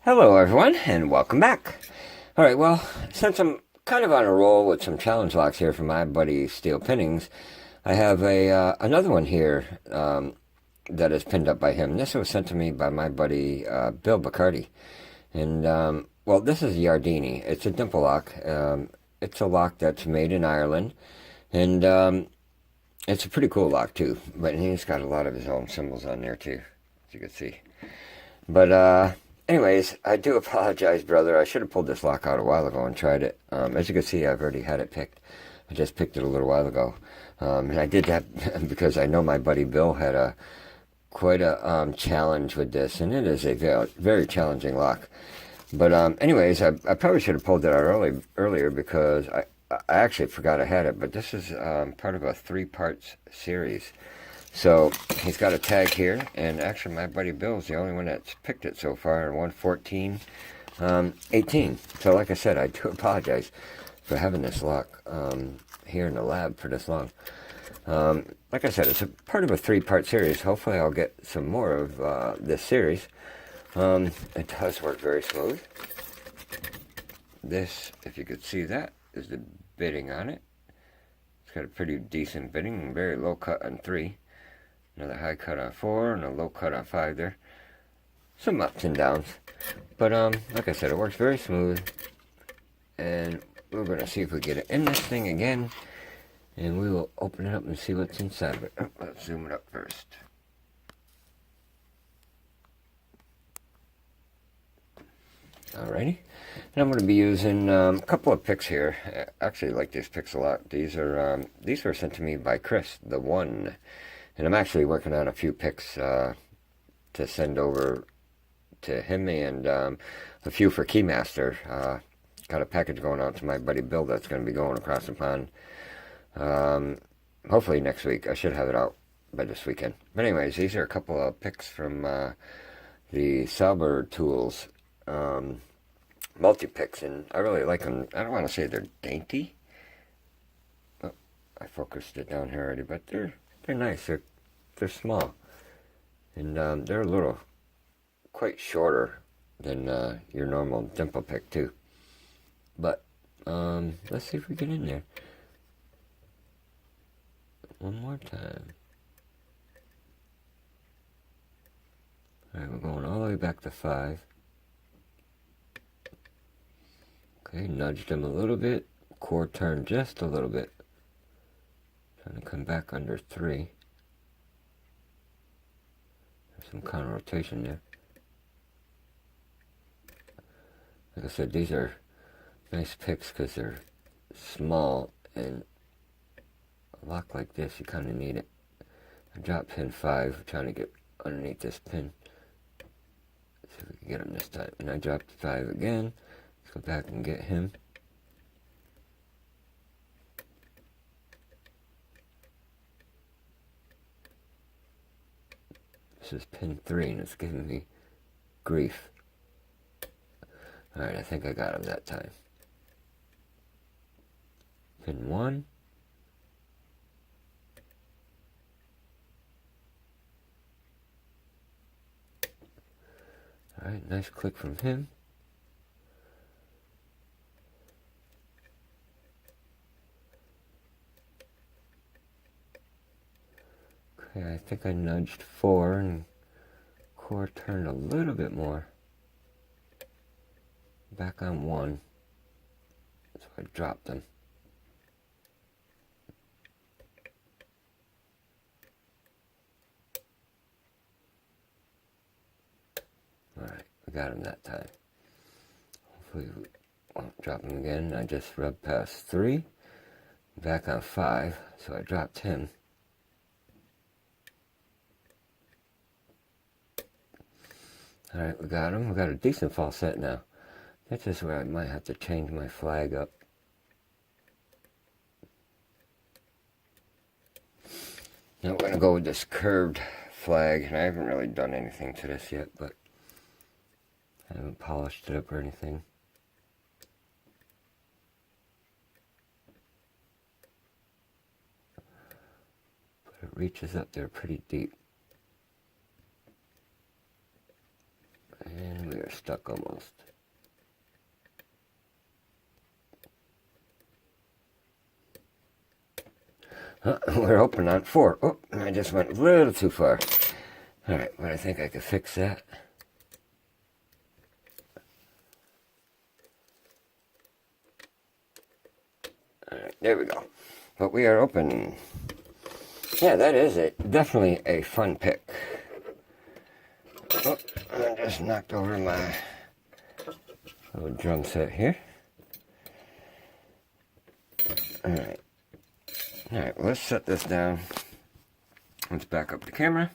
Hello everyone, and welcome back. Alright, well, since I'm kind of on a roll with some challenge locks here from my buddy Steel Pinnings, I have another one here that is pinned up by him. This was sent to me by my buddy Bill Bacardi. And, well, this is a Yardini. It's a Dimple lock. It's a lock that's made in Ireland. And it's a pretty cool lock, too. But he's got a lot of his own symbols on there, too, as you can see. But, anyways, I do apologize, brother. I should have pulled this lock out a while ago and tried it. As you can see, I've already had it picked. I just picked it a little while ago. And I did that because I know my buddy Bill had quite a challenge with this, and it is a very challenging lock. But anyways, I probably should have pulled it out earlier because I actually forgot I had it. But this is part of a 3-parts series. So he's got a tag here, and actually my buddy Bill's the only one that's picked it so far in 114.18. So like I said, I do apologize for having this lock here in the lab for this long. Like I said, it's a part of a 3-part series. Hopefully I'll get some more of this series. It does work very smooth. This, if you could see that, is the bitting on it. It's got a pretty decent bitting, very low cut on 3. Another high cut on 4 and a low cut on 5 there. Some ups and downs. But like I said, it works very smooth. And we're going to see if we get it in this thing again. And we will open it up and see what's inside of it. Let's zoom it up first. Alrighty. And I'm going to be using a couple of picks here. I actually like these picks a lot. These were sent to me by Chris, the one. And I'm actually working on a few picks to send over to him and a few for Keymaster. Got a package going out to my buddy Bill that's going to be going across the pond. Hopefully next week. I should have it out by this weekend. But anyways, these are a couple of picks from the Sauber Tools multi-picks. And I really like them. I don't want to say they're dainty. Oh, I focused it down here already, but they're nice. They're small, and they're a little quite shorter than your normal Dimple pick too. But let's see if we get in there one more time. All right, we're going all the way back to 5. Okay, nudged him a little bit. Core turned just a little bit. Trying to come back under 3. There's some kind of rotation there. Like I said, these are nice picks because they're small, and a lock like this, you kind of need it. I dropped pin 5, trying to get underneath this pin. Let's see if we can get him this time. And I dropped 5 again. Let's go back and get him. This is pin 3, and it's giving me grief. Alright, I think I got him that time. Pin 1. Alright, nice click from him. Okay, I think I nudged 4 and core turned a little bit more. Back on 1. So I dropped them. Alright, we got him that time. Hopefully we won't drop him again. I just rubbed past 3. Back on 5, so I dropped him. Alright, we got him. We got a decent false set now. That's just where I might have to change my flag up. Now we're going to go with this curved flag, and I haven't really done anything to this yet, but I haven't polished it up or anything. But it reaches up there pretty deep. And we are stuck almost. We're open on 4. Oh, I just went a little too far. Alright, but I think I could fix that. Alright, there we go. But we are open. Yeah, that is it. Definitely a fun pick. Oh, I just knocked over my little drum set here. Alright. Alright, let's set this down. Let's back up the camera.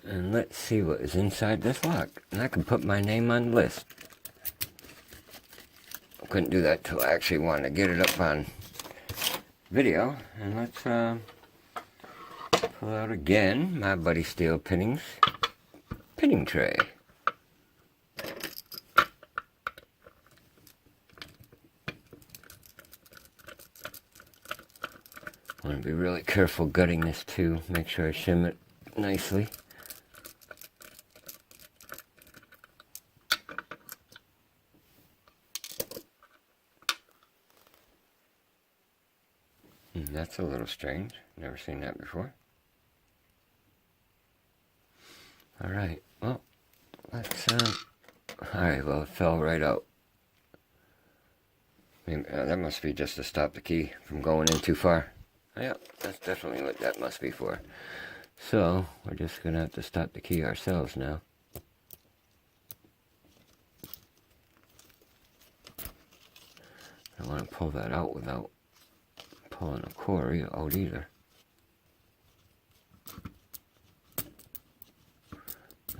And let's see what is inside this lock. And I can put my name on the list. I couldn't do that till I actually wanted to get it up on video. And let's pull out again my buddy Steel Pinnings pinning tray. I want to be really careful gutting this too. Make sure I shim it nicely. That's a little strange. Never seen that before. Alright, well, let's, alright, well, it fell right out. Maybe, that must be just to stop the key from going in too far. Yeah, that's definitely what that must be for. So, we're just going to have to stop the key ourselves now. I don't want to pull that out without pulling a cord out either.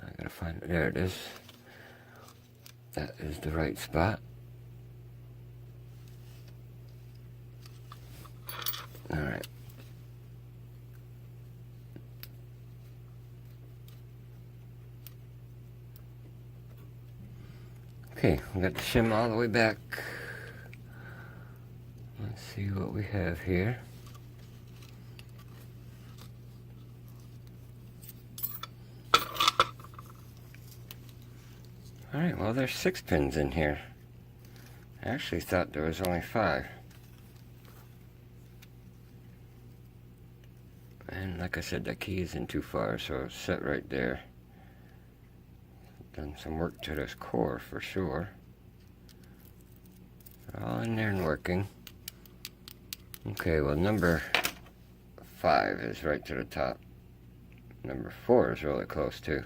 I gotta find it. There it is. That is the right spot. Alright. Okay, we got the shim all the way back. Let's see what we have here. Alright, well there's 6 pins in here. I actually thought there was only 5. And like I said, that key isn't too far, so it's set right there. Done some work to this core for sure. All in there and working. Okay, well number 5 is right to the top. Number 4 is really close too.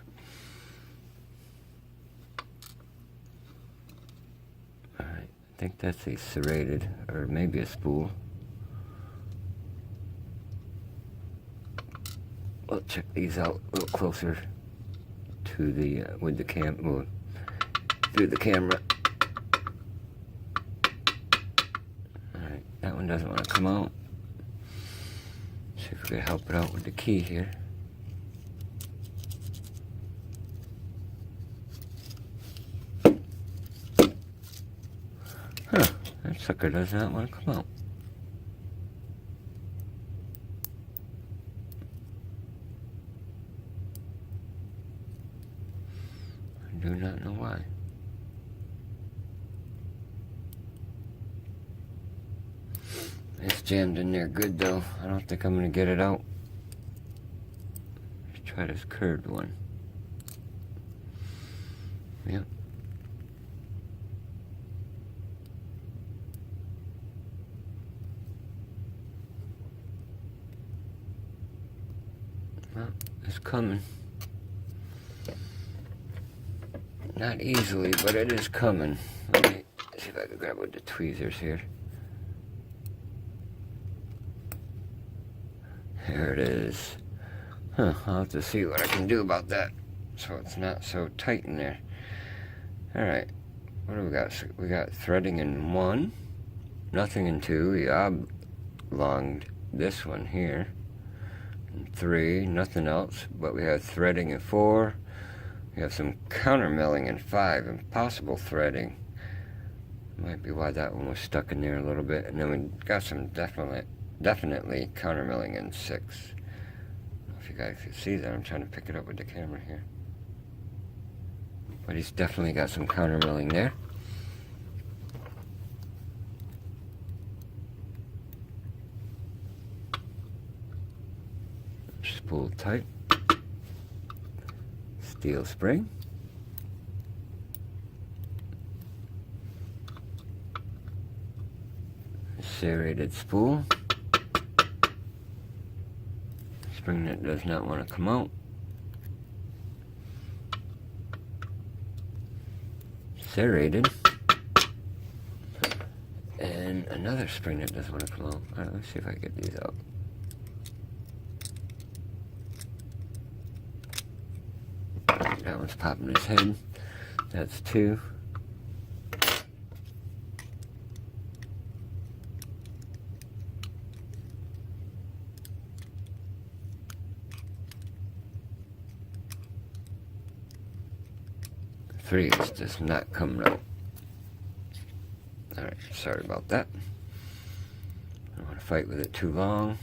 Alright, I think that's a serrated, or maybe a spool. We'll check these out a little closer to the, with the through the camera. Alright, that one doesn't want to come out. See if we can help it out with the key here. Huh, that sucker does not want to come out. I do not know why. It's jammed in there good though. I don't think I'm going to get it out. Let's try this curved one. Yep. Well, it's coming. Not easily, but it is coming. Let me see if I can grab with the tweezers here. There it is. Huh, I'll have to see what I can do about that so it's not so tight in there. Alright, what do we got? So we got threading in 1, nothing in 2. We oblonged this one here. In 3, nothing else, but we have threading in 4. We have some counter milling in 5, impossible threading. Might be why that one was stuck in there a little bit. And then we got some definitely counter milling in 6. I don't know if you guys can see that. I'm trying to pick it up with the camera here. but he's definitely got some counter milling there. Spool type. Steel spring. Serrated spool. Spring that does not want to come out. Serrated. And another spring that doesn't want to come out. Alright, let's see if I can get these out. That one's popping his head. That's 2. Three is just not coming out. Alright, sorry about that. I don't want to fight with it too long.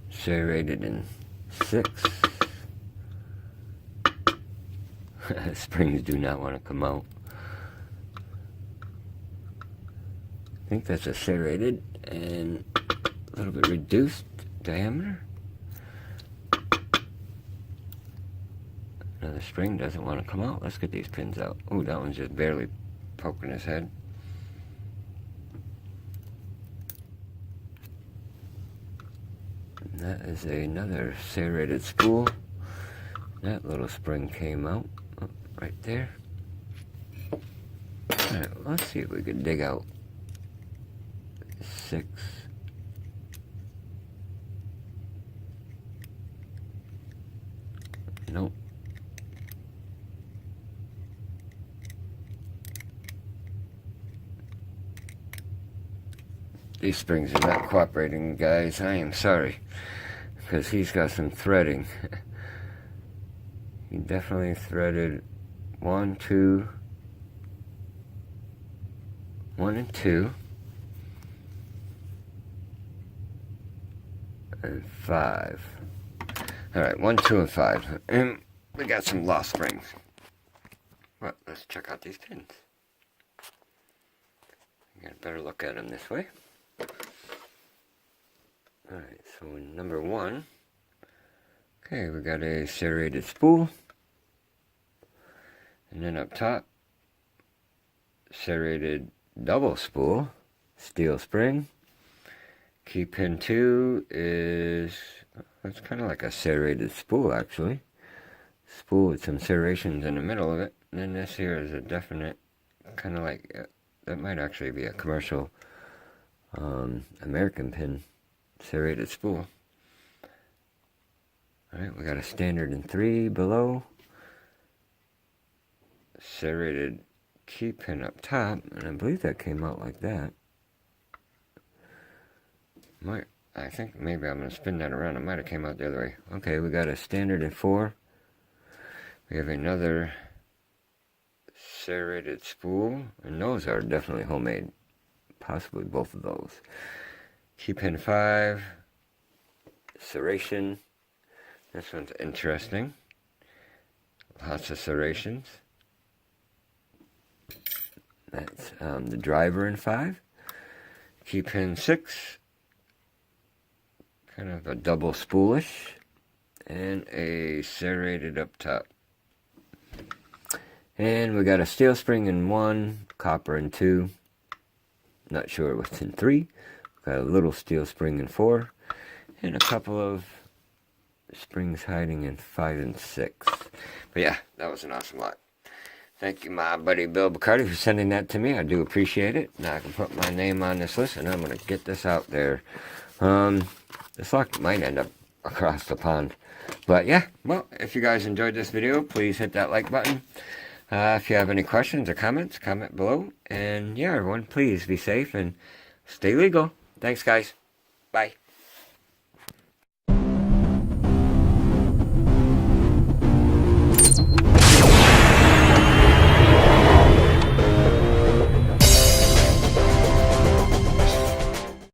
Serrated in 6. Springs do not want to come out. I think that's a serrated and a little bit reduced diameter. Another spring doesn't want to come out. Let's get these pins out. Oh, that one's just barely poking his head. And that is another serrated spool. That little spring came out. Oh, right there. Alright, let's see if we can dig out 6. Nope. These springs are not cooperating, guys. I am sorry. Because he's got some threading. He definitely threaded 1, 2, 1 and 2, and 5. Alright, 1, 2, and 5. And we got some lost springs. Well, let's check out these pins. Get a better look at them this way. Alright, so number 1. Okay, we got a serrated spool. And then up top, serrated double spool, steel spring. Key pin 2 is, that's kind of like a serrated spool actually. Spool with some serrations in the middle of it. And then this here is a definite, kind of like, that might actually be a commercial American pin, serrated spool. Alright, we got a standard in 3 below. Serrated key pin up top, and I believe that came out like that. I think maybe I'm going to spin that around. It might have came out the other way. Okay, we got a standard in 4. We have another serrated spool, and those are definitely homemade. Possibly both of those. Key pin 5. Serration. This one's interesting. Lots of serrations. That's the driver in 5. Key pin 6. Kind of a double spoolish. And a serrated up top. And we got a steel spring in 1. Copper in 2. Not sure what's in 3. Got a little steel spring in 4. And a couple of springs hiding in 5 and 6. But yeah, that was an awesome lot. Thank you, my buddy Bill Bacardi, for sending that to me. I do appreciate it. Now I can put my name on this list, and I'm going to get this out there. This lock might end up across the pond. But yeah, well, if you guys enjoyed this video, please hit that like button. If you have any questions or comments, comment below. And yeah, everyone, please be safe and stay legal. Thanks, guys. Bye.